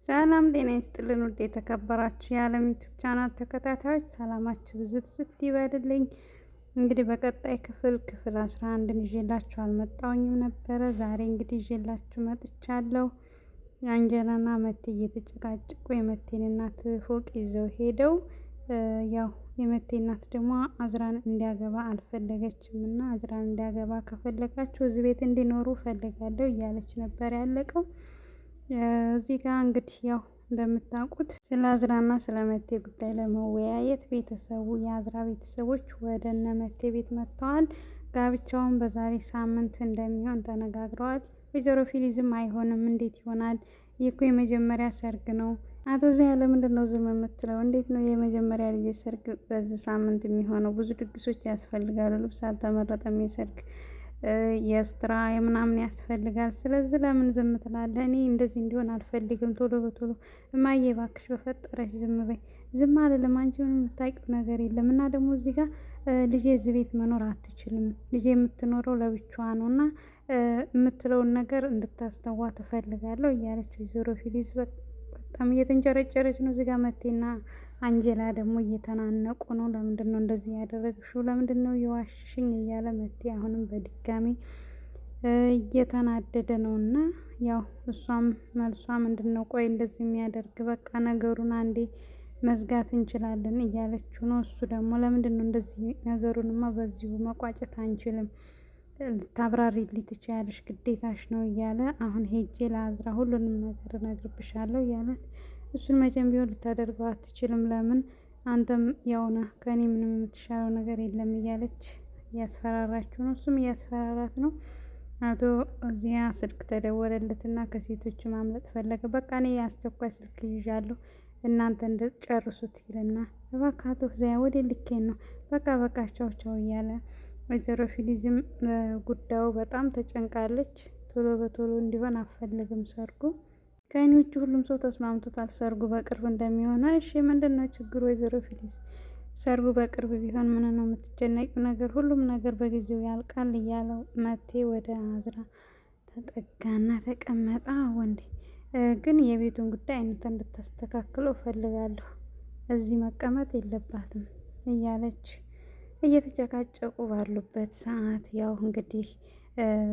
ሰላም ጤና ይስጥልን ውድ የተከበራችሁ የዓለም ዩቲዩብ ቻናል ተከታታዮች ሰላማችሁ ብዝት ይበልልኝ። እንግዲህ በቀጣይ ክፍል 11ን ይዤላችሁ አልመጣሁኝም ነበረ። ዛሬ እንግዲህ ይዤላችሁ መጥቻለሁ። አንጀላና መቴ እየተጨቃጨቁ የመቴን እናት ፎቅ ይዘው ሄደው ያው የመቴ እናት ደግሞ አዝራን እንዲያገባ አልፈለገችም እና አዝራን እንዲያገባ ከፈለጋችሁ እዚህ ቤት እንዲኖሩ ፈልጋለሁ እያለች ነበር ያለቀው። እዚህ ጋር እንግዲህ ያው እንደምታውቁት ስለ አዝራና ስለ መቴ ጉዳይ ለመወያየት ቤተሰቡ የአዝራ ቤተሰቦች ወደ እነ መቴ ቤት መጥተዋል። ጋብቻውን በዛሬ ሳምንት እንደሚሆን ተነጋግረዋል። ወይዘሮ ፊሊዝም አይሆንም፣ እንዴት ይሆናል? ይህ እኮ የመጀመሪያ ሰርግ ነው። አቶ ዚያ ለምንድን ነው ዝም የምትለው? እንዴት ነው የመጀመሪያ ልጅ ሰርግ በዚህ ሳምንት የሚሆነው? ብዙ ድግሶች ያስፈልጋሉ። ልብስ አልተመረጠም፣ የሰርግ የስትራ የምናምን ያስፈልጋል። ስለዚህ ለምን ዝም ትላለህ? እኔ እንደዚህ እንዲሆን አልፈልግም። ቶሎ በቶሎ እማዬ እባክሽ በፈጠረሽ ዝም በይ። ዝም አልልም። አንቺ ምንም የምታውቂው ነገር የለም። እና ደግሞ እዚህ ጋር ልጄ እዚህ ቤት መኖር አትችልም። ልጄ የምትኖረው ለብቻዋ ነው እና የምትለውን ነገር እንድታስተዋ ትፈልጋለሁ እያለች ወይዘሮ ፊሊዝ በጣም እየተንጨረጨረች ነው። እዚህ ጋር መቴና አንጀላ ደግሞ እየተናነቁ ነው። ለምንድን ነው እንደዚህ ያደረግሽው? ለምንድን ነው የዋሽሽኝ? እያለ መቴ አሁንም በድጋሚ እየተናደደ ነው። እና ያው እሷም መልሷ ምንድን ነው ቆይ እንደዚህ የሚያደርግ በቃ ነገሩን አንዴ መዝጋት እንችላለን እያለችው ነው። እሱ ደግሞ ለምንድን ነው እንደዚህ ነገሩንማ በዚሁ መቋጨት አንችልም፣ ልታብራሪልኝ ትችያለሽ፣ ግዴታሽ ነው እያለ አሁን ሄጄ ለአዝራ ሁሉንም ነገር እነግርብሻለሁ እያለት እሱን መቼም ቢሆን ልታደርገው አትችልም። ለምን አንተም ያው ነህ፣ ከእኔ ምንም የምትሻለው ነገር የለም እያለች እያስፈራራችሁ ነው። እሱም እያስፈራራት ነው። አቶ እዚያ ስልክ ተደወለለትና ከሴቶች ማምለጥ ፈለገ። በቃ እኔ የአስቸኳይ ስልክ ይዣለሁ እናንተ እንደጨርሱት ይልና እባክህ አቶ እዚያ ወደ ልኬን ነው በቃ ቻው ቻው እያለ ወይዘሮ ፊሊዝም ጉዳዩ በጣም ተጨንቃለች። ቶሎ በቶሎ እንዲሆን አፈልግም ሰርጉ። ከእኔ ውጭ ሁሉም ሰው ተስማምቶታል ሰርጉ በቅርብ እንደሚሆን። እሺ ምንድን ነው ችግሩ ወይዘሮ ፊሊዝ? ሰርጉ በቅርብ ቢሆን ምን ነው የምትጨነቂው ነገር? ሁሉም ነገር በጊዜው ያልቃል እያለው መቴ ወደ አዝራ ተጠጋና ተቀመጣ። ወንዴ ግን የቤቱን ጉዳይ አይነት እንድታስተካክለው እፈልጋለሁ፣ እዚህ መቀመጥ የለባትም እያለች እየተጨቃጨቁ ባሉበት ሰዓት ያው እንግዲህ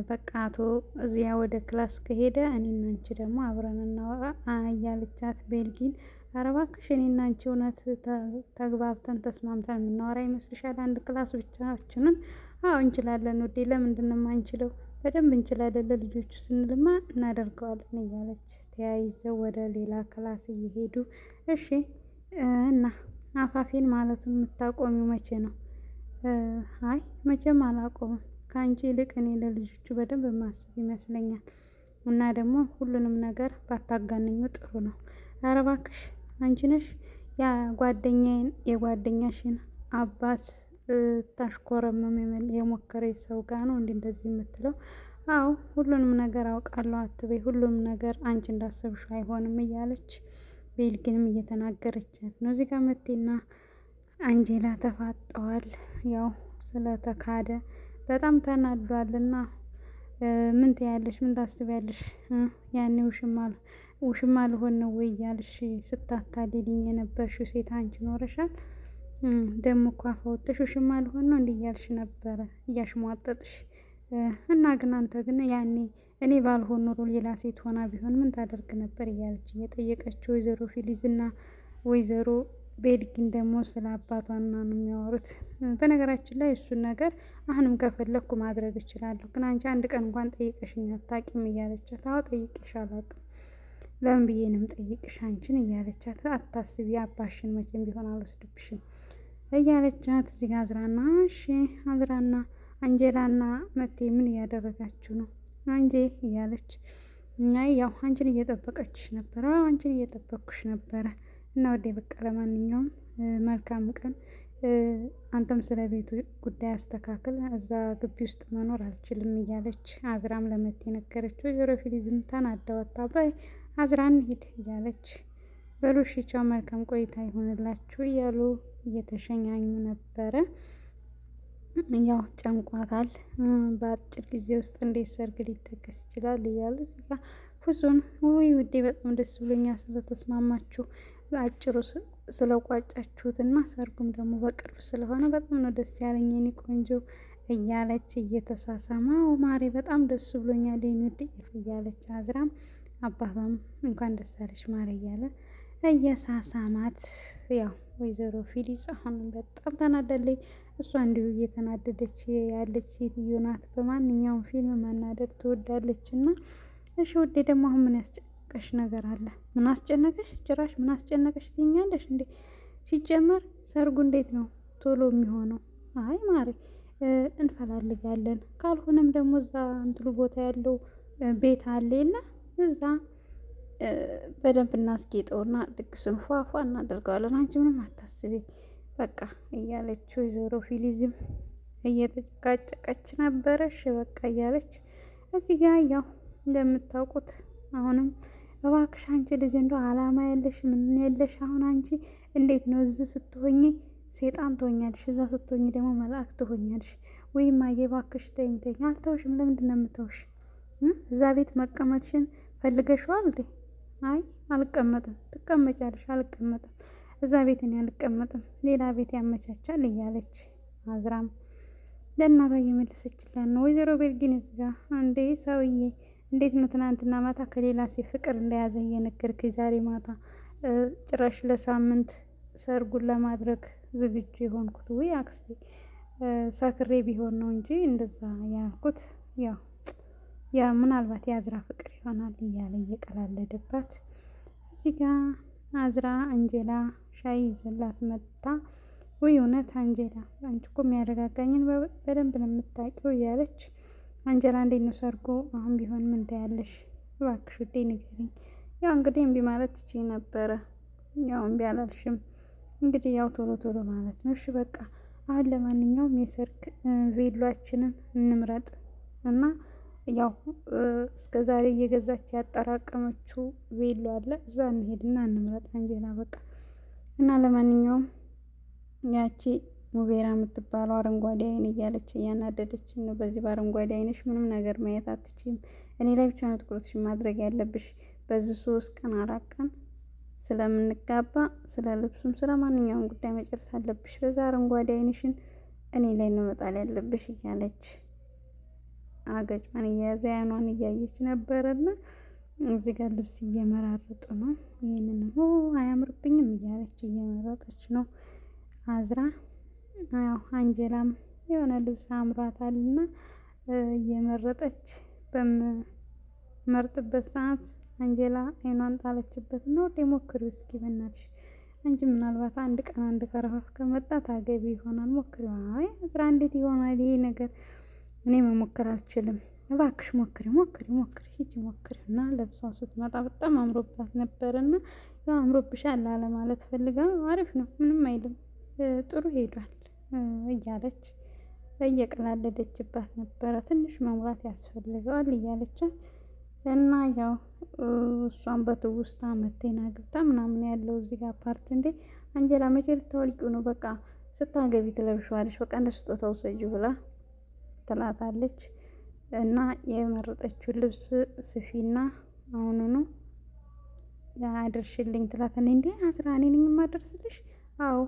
በቃ አቶ እዚያ ወደ ክላስ ከሄደ እኔና አንቺ ደግሞ አብረን እናወራ እያለቻት ቤልጊን ኧረ እባክሽ እኔና አንቺ እውነት ተግባብተን ተስማምተን የምናወራ ይመስልሻል? አንድ ክላስ ብቻችንን? አዎ እንችላለን ውዴ፣ ለምንድን ነው የማንችለው? በደንብ እንችላለን፣ ለልጆቹ ስንልማ እናደርገዋለን እያለች ተያይዘው ወደ ሌላ ክላስ እየሄዱ እሺ እና አፋፌን ማለቱን የምታቆሚው መቼ ነው? አይ መቼም አላቆምም። ከአንቺ ይልቅ እኔ ለልጆቹ በደንብ የማስብ ይመስለኛል። እና ደግሞ ሁሉንም ነገር ባታጋነኙ ጥሩ ነው። ኧረ እባክሽ አንቺ ነሽ ያ ጓደኛዬን የጓደኛሽን አባት ታሽኮረመም የሞከረ ሰው ጋር ነው እንዴ እንደዚህ የምትለው? አዎ ሁሉንም ነገር አውቃለሁ አትበይ፣ ሁሉንም ነገር አንቺ እንዳሰብሽው አይሆንም እያለች ቤልጊንም እየተናገረቻት ነው። እዚህ ጋር መቴና አንጀላ ተፋጠዋል። ያው ስለተካደ በጣም ተናዷልና ምን ትያለሽ? ምን ታስቢያለሽ? ያኔ ውሽማ ልሆን ነው ወይ እያልሽ ስታታልልኝ የነበርሽው ሴት አንቺ ኖረሻል። ደግሞ እኮ አፋወጥሽ ውሽማ ልሆን ነው እንዲህ እያልሽ ነበረ እያሽሟጠጥሽ እና ግን አንተ ግን ያኔ እኔ ባልሆን ኖሮ ሌላ ሴት ሆና ቢሆን ምን ታደርግ ነበር እያለች እየጠየቀችው ወይዘሮ ፊሊዝና ወይዘሮ ቤልጊን ደግሞ ስለ አባቷና ነው የሚያወሩት። በነገራችን ላይ እሱን ነገር አሁንም ከፈለኩ ማድረግ እችላለሁ፣ ግን አንቺ አንድ ቀን እንኳን ጠይቀሽኝ አታውቂም እያለቻት አዎ ጠይቄሽ አላውቅም፣ ለምን ብዬ ነው የምጠይቅሽ አንቺን እያለቻት አታስቢ አባሽን መቼም ቢሆን አልወስድብሽም እያለቻት እዚህ ጋር አዝራና እሺ አዝራና አንጀላና መቴ ምን እያደረጋችሁ ነው? አንጄ እያለች ያው አንቺን እየጠበቀችሽ ነበረ። አንቺን እየጠበቅኩሽ ነበረ እና ወዴ በቃ ለማንኛውም መልካም ቀን፣ አንተም ስለ ቤቱ ጉዳይ አስተካክል፣ እዛ ግቢ ውስጥ መኖር አልችልም እያለች አዝራም ለመቴ ነገረች። ወይዘሮ ፊሊዝም ተናዳ ወጣ። በይ አዝራ እንሂድ እያለች በሉ እሺ ቻው መልካም ቆይታ ይሆንላችሁ እያሉ እየተሸኛኙ ነበረ። ያው ጨንቋታል። በአጭር ጊዜ ውስጥ እንዴት ሰርግ ሊደገስ ይችላል እያሉ እዚህ ጋር ብዙን ውይ ውዴ በጣም ደስ ብሎኛል ስለተስማማችሁ በአጭሩ ስለቋጫችሁት እና ሰርጉም ደግሞ በቅርብ ስለሆነ በጣም ነው ደስ ያለኝ የኔ ቆንጆ እያለች እየተሳሳማ ማሬ በጣም ደስ ብሎኛል የኔ ውድ እያለች አዝራም አባቷም እንኳን ደስ አለሽ ማሬ እያለ እየሳሳማት ያው ወይዘሮ ፊሊስ አሁንም በጣም ተናዳለች። እሷ እንዲሁ እየተናደደች ያለች ሴትዮ ናት። በማንኛውም ፊልም መናደድ ትወዳለች እና እሺ ውዴ ደግሞ አሁን ምን ያስጨነቀሽ ነገር አለ? ምን አስጨነቀሽ? ጭራሽ ምን አስጨነቀሽ ትይኛለሽ እንዴ? ሲጀመር ሰርጉ እንዴት ነው ቶሎ የሚሆነው? አይ ማሬ እንፈላልጋለን ካልሆነም ደግሞ እዛ እንትሉ ቦታ ያለው ቤት አለ የለ እዛ በደንብ እናስጌጠውና ድግሱን ፏፏ እናደርገዋለን። አንቺ ምንም አታስቢ በቃ እያለች ወይዘሮ ፊሊዝም እየተጨቃጨቀች ነበረሽ በቃ እያለች እዚህ ጋር ያው እንደምታውቁት አሁንም እባክሽ አንቺ ልጅ እንደው አላማ የለሽ ምን የለሽ። አሁን አንቺ እንዴት ነው እዚህ ስትሆኚ ሴጣን ትሆኛለሽ፣ እዛ ስትሆኚ ደግሞ መልአክ ትሆኛለሽ። ወይም አየ እባክሽ ተይኝ ተይኝ። አልተውሽም። ለምንድን ነው የምተውሽ? እዛ ቤት መቀመጥሽን ፈልገሽዋል እንዴ? አይ አልቀመጥም። ትቀመጫለሽ። አልቀመጥም። እዛ ቤት እኔ አልቀመጥም። ሌላ ቤት ያመቻቻል እያለች አዝራም ለእናቷ እየመለሰችላት ነው። ወይዘሮ ቤልጊን እዚጋ እንዴ ሰውዬ እንዴት ነው ትናንትና ማታ ከሌላ ሴት ፍቅር እንደያዘ እየነገርክኝ ዛሬ ማታ ጭራሽ ለሳምንት ሰርጉን ለማድረግ ዝግጁ የሆንኩት? ውይ አክስቴ ሰክሬ ቢሆን ነው እንጂ እንደዛ ያልኩት ያው ምናልባት የአዝራ ፍቅር ይሆናል እያለ እየቀላለደባት እዚህ ጋ አዝራ አንጀላ ሻይ ይዞላት መጣ። ውይ እውነት አንጀላ አንቺ እኮ የሚያረጋጋኝን በደንብ ነው የምታውቂው እያለች አንጀላ እንዴት ነው ሰርጎ አሁን ቢሆን ምን ታያለሽ? እባክሽ ውዴ ንገሪኝ። ያው እንግዲህ እምቢ ማለት ትችይ ነበረ። ያው እምቢ አላልሽም። እንግዲህ ያው ቶሎ ቶሎ ማለት ነው። እሺ በቃ አሁን ለማንኛውም የሰርግ ቬሏችንን እንምረጥ እና ያው እስከ ዛሬ እየገዛች ያጠራቀመችው ቬሎ አለ እዛ እንሄድና እንምረጥ አንጀላ በቃ እና ለማንኛውም ያቺ ሙቤራ የምትባለው አረንጓዴ አይን እያለች እያናደደችኝ ነው። በዚህ በአረንጓዴ አይንሽ ምንም ነገር ማየት አትችይም። እኔ ላይ ብቻ ነው ትኩረትሽን ማድረግ ያለብሽ። በዚህ 3 ቀን 4 ቀን ስለምንጋባ ስለ ልብሱም ስለ ማንኛውም ጉዳይ መጨረስ አለብሽ። በዛ አረንጓዴ አይንሽን እኔ ላይ ነው መጣል ያለብሽ እያለች አገጯን እየያዘ አይኗን እያየች ነበረና እዚህ ጋር ልብስ እየመራረጡ ነው። ይህንንም አያምርብኝም እያለች እየመረጠች ነው አዝራ። ያው አንጀላም የሆነ ልብስ አምሯታልና እየመረጠች በምመርጥበት ሰዓት አንጀላ አይኗን ጣለችበት ነው። ሞክሪው እስኪ በእናትሽ አንቺ ምናልባት አንድ ቀን አንድ ከረፋፍ ከመጣ ታገቢ ይሆናል። ሞክሪው። አይ አዝራ እንዴት ይሆናል ይሄ ነገር? እኔ መሞከር አልችልም። እባክሽ ሞክሪ ሂጂ ሞክሪ። እና ለብሳው ስትመጣ በጣም አምሮባት ነበርና ያው አምሮብሻል አለ ማለት ፈልጋ አሪፍ ነው ምንም አይልም ጥሩ ሄዷል እያለች እየቀላለደችባት ነበረ። ትንሽ መሙላት ያስፈልገዋል እያለቻት እና ያው እሷን በትውስታ መቴና ግብታ ምናምን ያለው እዚህ ጋር ፓርት እንዴ አንጀላ መቼ ልታወልቂው ነው? በቃ ስታገቢ ትለብሺዋለሽ። በቃ እንደ ስጦታ ውሰጂው ብላ ትላታለች። እና የመረጠችውን ልብስ ስፊና አሁኑኑ አድርሽልኝ ትላታለች። እንዴ አዝራ እኔ ነኝ የማደርስልሽ? አዎ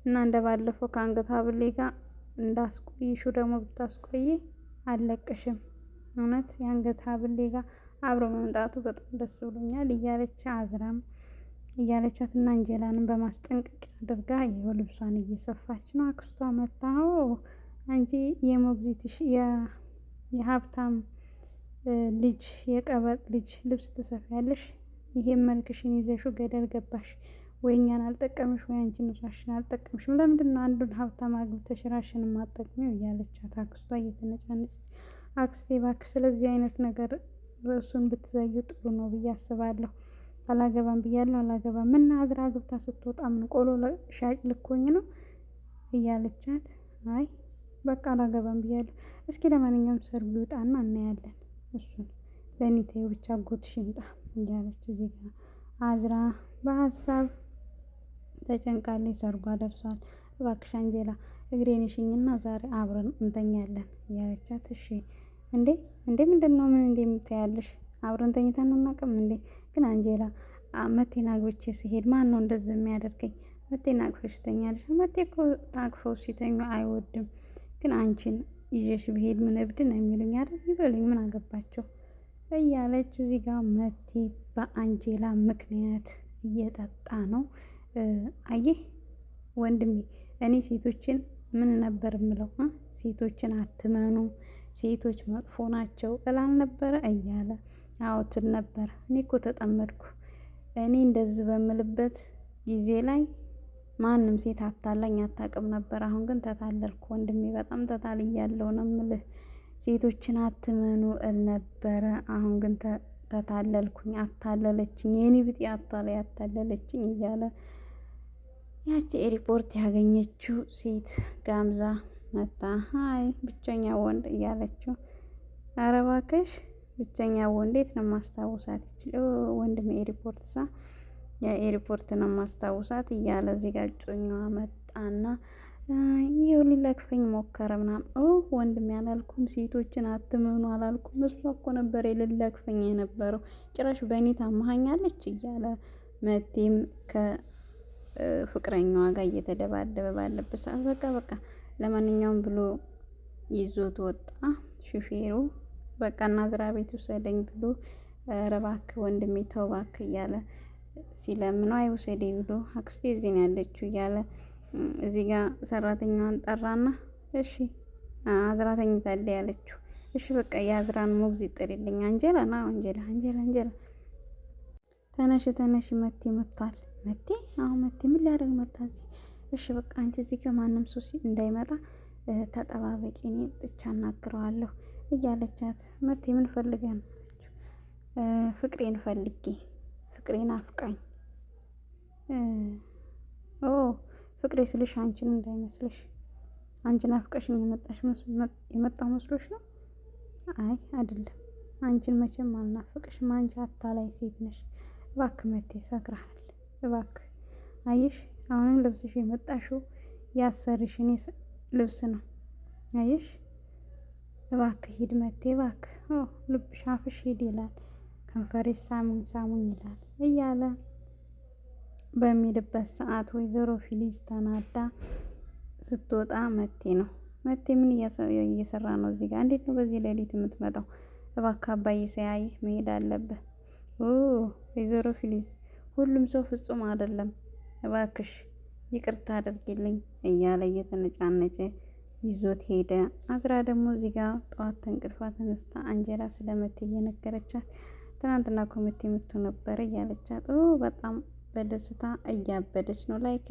እና እንደ ባለፈው ከአንገት ሀብሌ ጋር እንዳስቆይሹ ደግሞ ብታስቆይ አልለቅሽም። እውነት የአንገት ሀብሌ ጋር አብሮ መምጣቱ በጣም ደስ ብሎኛል እያለች አዝራም እያለቻት እና አንጀላንም በማስጠንቀቂያ አድርጋ ይኸው ልብሷን እየሰፋች ነው። አክስቷ መታው አንቺ የሞግዚትሽ የሀብታም ልጅ የቀበጥ ልጅ ልብስ ትሰፊያለሽ? ይሄን መልክሽን ይዘሽው ገደል ገባሽ። ወይ እኛን አልጠቀምሽ ወይ አንቺን ራሽን አልጠቀምሽም። ለምንድን ነው አንዱን ሀብታም አግብተሽ ራሽን የማትጠቅሚው? እያለቻት አክስቷ እየተነጫነች አክስቴ እባክሽ ስለዚህ አይነት ነገር ርዕሱን ብትዘዩ ጥሩ ነው ብዬ አስባለሁ። አላገባም ብያለሁ አላገባም። ምን አዝራ አግብታ ስትወጣ ምን ቆሎ ሻጭ ልኮኝ ነው እያለቻት አይ በቃ አላገባም ብያለሁ። እስኪ ለማንኛውም ሰርጉ ይውጣና እናያለን። እሱን ለእኔ ተይው ብቻ አጎትሽ ይምጣ እያለች እዚህ ጋር አዝራ በሀሳብ ተጨንቃለች። ሰርጓ ደርሷል። እባክሽ አንጀላ እግሬን ሽኝና ዛሬ አብረን እንተኛለን እያለቻት እሺ እንዴ ምንድን ነው ምን እንደምታያለሽ? አብረን ተኝተን አናውቅም እንዴ? ግን አንጀላ መቴን አግብቼ ስሄድ ማን ነው እንደዚህ የሚያደርገኝ? መቴን አቅፈሽ ተኛለሽ። መቴ እኮ ታቅፈው ሲተኙ አይወድም። ግን አንቺን ይዤሽ ብሄድ ምን እብድ ነው የሚሉኝ አይደል? ይበሉኝ፣ ምን አገባቸው እያለች እዚህ ጋር መቴ በአንጀላ ምክንያት እየጠጣ ነው። አየህ ወንድሜ፣ እኔ ሴቶችን ምን ነበር የምለው? ሴቶችን አትመኑ፣ ሴቶች መጥፎ ናቸው እላል ነበረ እያለ አዎትል ነበር። እኔ እኮ ተጠመድኩ። እኔ እንደዚህ በምልበት ጊዜ ላይ ማንም ሴት አታላኝ አታውቅም ነበር። አሁን ግን ተታለልኩ ወንድሜ፣ በጣም ተታልያለሁ ነው የምልህ። ሴቶችን አትመኑ እል ነበረ። አሁን ግን ተታለልኩኝ፣ አታለለችኝ፣ የኔ ብጤ አታላይ አታለለችኝ እያለ ያቺ ኤሪፖርት ያገኘችው ሴት ጋምዛ መታ ሀይ ብቸኛ ወንድ እያለችው፣ ኧረ እባክሽ ብቸኛ ወንድ የት ነው ማስታውሳት? ይችል ወንድም ኤሪፖርት የኤሪፖርት ነው ማስታውሳት እያለ እዚህ ጋር ጮኛዋ መጣና ይኸው ሊለክፈኝ ሞከረ ምናምን። ወንድም ያላልኩም ሴቶችን አትመኑ አላልኩም። እሷ እኮ ነበር የልለክፈኝ የነበረው፣ ጭራሽ በእኔ ታመሃኛለች እያለ መቴም ከፍቅረኛዋ ጋር እየተደባደበ ባለበት ሰዓት በቃ ለማንኛውም ብሎ ይዞት ወጣ ሹፌሩ። በቃ ናዝራ ቤት ውሰደኝ ብሎ ኧረ እባክህ ወንድሜ ተው እባክህ እያለ ሲለምነው አይውሰደኝ ብሎ አክስቴ እዚህ ነው ያለችው እያለ እዚህ ጋር ሰራተኛዋን ጠራና እሺ አዝራ ተኝታለች ያለችው። እሺ በቃ የአዝራን ሞግዚት ጥሪልኝ አንጀላ ና አንጀላ ተነሽ መቴ መጥቷል። መቴ አሁን መቴ ምን ሊያደርግ መጣ እዚህ? እሺ በቃ አንቺ እዚህ ከማንም ሰው እንዳይመጣ ተጠባበቂ፣ እኔ ጥቻ አናግረዋለሁ እያለቻት መቴ ምን ፈልገ ነው? ፍቅሬን ፈልጌ፣ ፍቅሬን አፍቃኝ። ፍቅሬ ስልሽ አንቺን እንዳይመስልሽ፣ አንቺን አፍቀሽኝ የመጣው መስሎሽ ነው? አይ አይደለም፣ አንቺን መቼም አልናፍቅሽም። አንቺ አታላይ ሴት ነሽ። እባክህ መቴ ሰክረሃል፣ እባክህ። አየሽ አሁንም ልብስሽ የመጣሽው ያሰርሽን ልብስ ነው። አየሽ እባክህ ሂድ መቴ እባክህ። ልብሽ አፍሽ ሂድ ይላል፣ ከንፈርሽ ሳሙኝ ይላል እያለ በሚልበት ሰዓት ወይዘሮ ፊሊዝ ተናዳ ስትወጣ መቴ ምን እየሰራ ነው እዚህ ጋር? እንዴት ነው በዚህ ሌሊት የምትመጣው? እባክህ አባዬ ሳያይህ መሄድ አለብህ። ወይዘሮ ፊሊዝ ሁሉም ሰው ፍጹም አይደለም፣ እባክሽ ይቅርታ አድርጊልኝ እያለ እየተነጫነጨ ይዞት ሄደ። አዝራ ደግሞ እዚህ ጋር ጠዋት ተንቅልፏ ተነስታ አንጀላ ስለመቴ እየነገረቻት ትናንትና ኮሚቴ የምትሆን ነበረ እያለቻት በጣም በደስታ እያበደች ነው። ላይክ